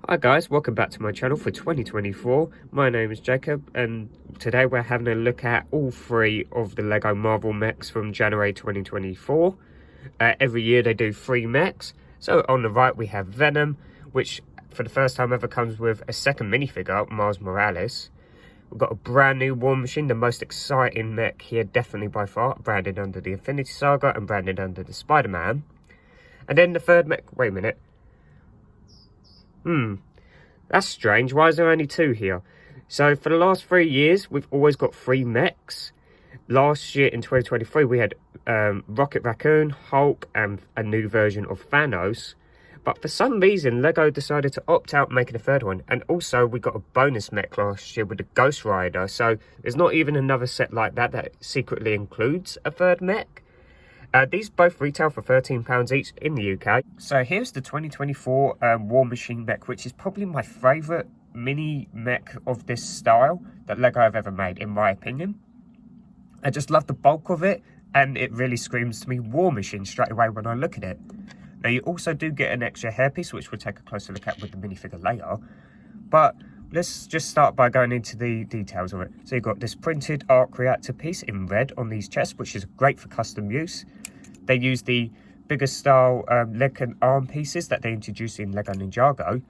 Hi guys, welcome back to my channel for 2024. My name is Jacob and today we're having a look at all three of the LEGO Marvel mechs from January 2024. Every year they do 3 mechs. So on the right we have Venom, which for the first time ever comes with a second minifigure, Miles Morales. We've got a brand new War Machine, the most exciting mech here definitely by far, branded under the Infinity Saga and branded under the Spider-Man. And then the third mech, wait a minute. That's strange. Why is there only 2 here? So for the last 3 years, we've always got 3 mechs. Last year in 2023, we had Rocket Raccoon, Hulk, and a new version of Thanos. But for some reason, LEGO decided to opt out making a third one. And also, we got a bonus mech last year with the Ghost Rider. So there's not even another set like that that secretly includes a third mech. These both retail for £13 each in the UK. So here's the 2024 War Machine mech, which is probably my favourite mini mech of this style that LEGO have ever made, in my opinion. I just love the bulk of it, and it really screams to me War Machine straight away when I look at it. Now you also do get an extra hairpiece, which we'll take a closer look at with the minifigure later. But let's just start by going into the details of it. So you've got this printed arc reactor piece in red on these chests, which is great for custom use. They use the bigger style leg and arm pieces that they introduced in LEGO Ninjago.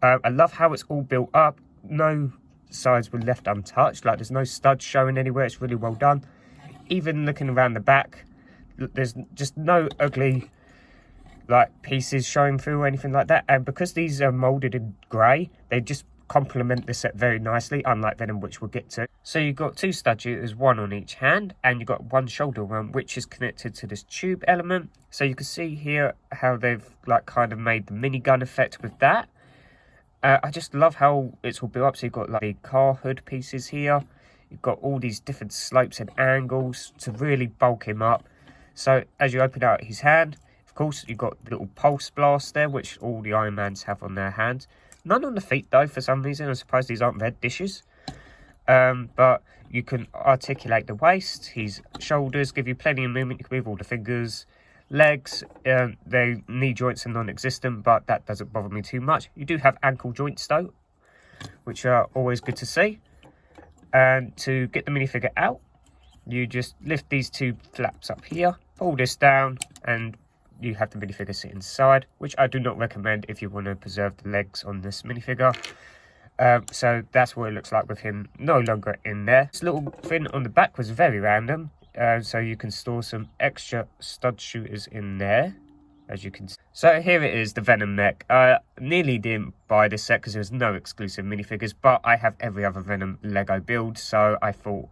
I love how it's all built up. No sides were left untouched. Like, there's no studs showing anywhere. It's really well done. Even looking around the back, there's just no ugly pieces showing through or anything like that. And because these are molded in grey, they just complement the set very nicely, unlike Venom, which we'll get to. So you've got 2 stud shooters, 1 on each hand, and you've got 1 shoulder one, which is connected to this tube element. So you can see here how they've kind of made the minigun effect with that. I just love how it's all built up. So you've got the car hood pieces here. You've got all these different slopes and angles to really bulk him up. So as you open out his hand, of course, you've got the little pulse blast there, which all the Iron Mans have on their hands. None on the feet, though, for some reason. I'm surprised these aren't red dishes. But you can articulate the waist. His shoulders give you plenty of movement. You can move all the fingers. Legs, their knee joints are non-existent, but that doesn't bother me too much. You do have ankle joints, though, which are always good to see. And to get the minifigure out, you just lift these 2 flaps up here, pull this down, and you have the minifigure sit inside, which I do not recommend if you want to preserve the legs on this minifigure. So that's what it looks like with him no longer in there. This little thing on the back was very random, so you can store some extra stud shooters in there, as you can see. So here it is, the Venom mech. I nearly didn't buy this set because there was no exclusive minifigures, but I have every other Venom LEGO build, so I thought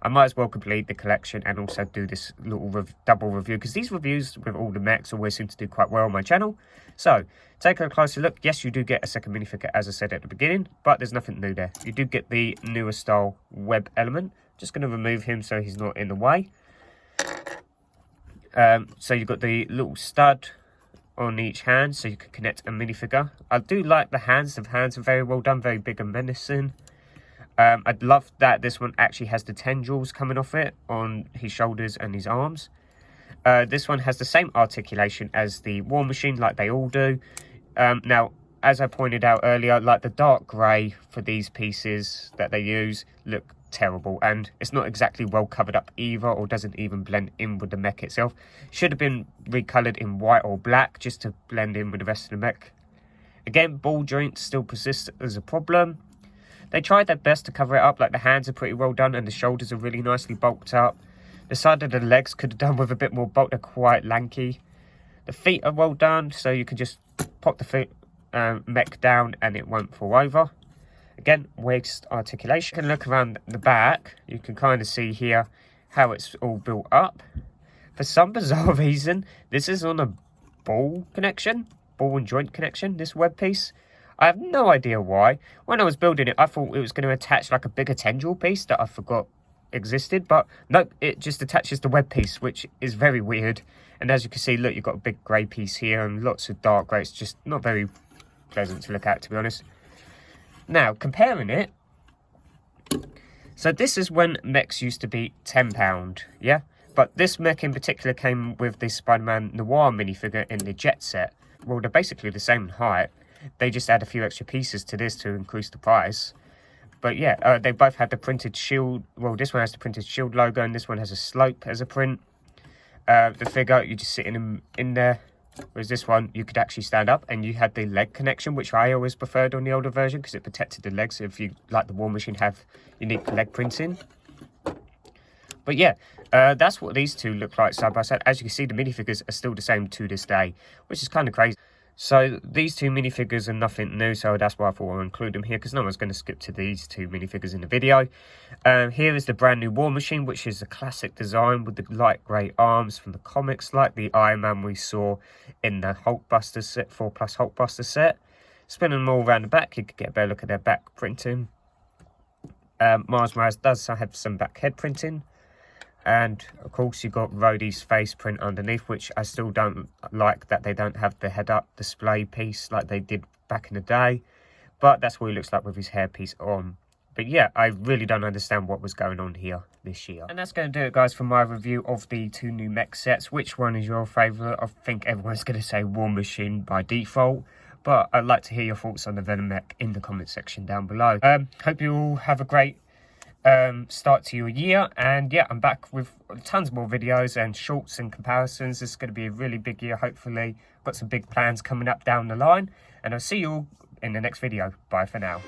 I might as well complete the collection and also do this little double review, because these reviews with all the mechs always seem to do quite well on my channel. So, take a closer look. Yes, you do get a second minifigure, as I said at the beginning, but there's nothing new there. You do get the newer style web element. Just going to remove him so he's not in the way. So you've got the little stud on each hand, so you can connect a minifigure. I do like the hands. The hands are very well done, very big and menacing. I'd love that this one actually has the tendrils coming off it on his shoulders and his arms. This one has the same articulation as the War Machine, like they all do. Now, as I pointed out earlier, the dark grey for these pieces that they use look terrible, and it's not exactly well covered up either, or doesn't even blend in with the mech itself. Should have been recoloured in white or black just to blend in with the rest of the mech. Again, ball joints still persist as a problem. They tried their best to cover it up. The hands are pretty well done and the shoulders are really nicely bulked up. The side of the legs could have done with a bit more bulk. They're quite lanky. The feet are well done, so you can just pop the foot mech down and it won't fall over. Again, waist articulation. You can look around the back. You can kind of see here how it's all built up. For some bizarre reason, this is on a ball connection. Ball and joint connection, this web piece. I have no idea why. When I was building it, I thought it was going to attach a bigger tendril piece that I forgot existed. But nope, it just attaches the web piece, which is very weird. And as you can see, look, you've got a big grey piece here and lots of dark grey. It's just not very pleasant to look at, to be honest. Now, comparing it. So this is when mechs used to be £10, yeah? But this mech in particular came with the Spider-Man Noir minifigure in the Jet set. Well, they're basically the same height. They just add a few extra pieces to this to increase the price. But yeah, they both had the printed shield. Well, this one has the printed shield logo, and this one has a slope as a print. The figure, you just sit in there. Whereas this one, you could actually stand up, and you had the leg connection, which I always preferred on the older version because it protected the legs. If you, like the War Machine, have unique leg printing. But yeah, that's what these two look like side by side. As you can see, the minifigures are still the same to this day, which is kind of crazy. So these two minifigures are nothing new, so that's why I thought I'll include them here, because no one's going to skip to these two minifigures in the video. Here is the brand new War Machine, which is a classic design with the light grey arms from the comics, like the Iron Man we saw in the Hulkbuster set, 4+ Hulkbuster set. Spinning them all around the back, you could get a better look at their back printing. Miles Morales does have some back head printing. And of course you got Rhodey's face print underneath, which I still don't like that they don't have the head up display piece like they did back in the day. But that's what he looks like with his hairpiece on. But yeah, I really don't understand what was going on here this year. And that's going to do it, guys, for my review of the two new mech sets. Which one is your favourite? I think everyone's going to say War Machine by default. But I'd like to hear your thoughts on the Venom mech in the comment section down below. Hope you all have a great start to your year, and yeah, I'm back with tons more videos and shorts and comparisons. This is going to be a really big year, hopefully. Got some big plans coming up down the line, and I'll see you all in the next video. Bye for now.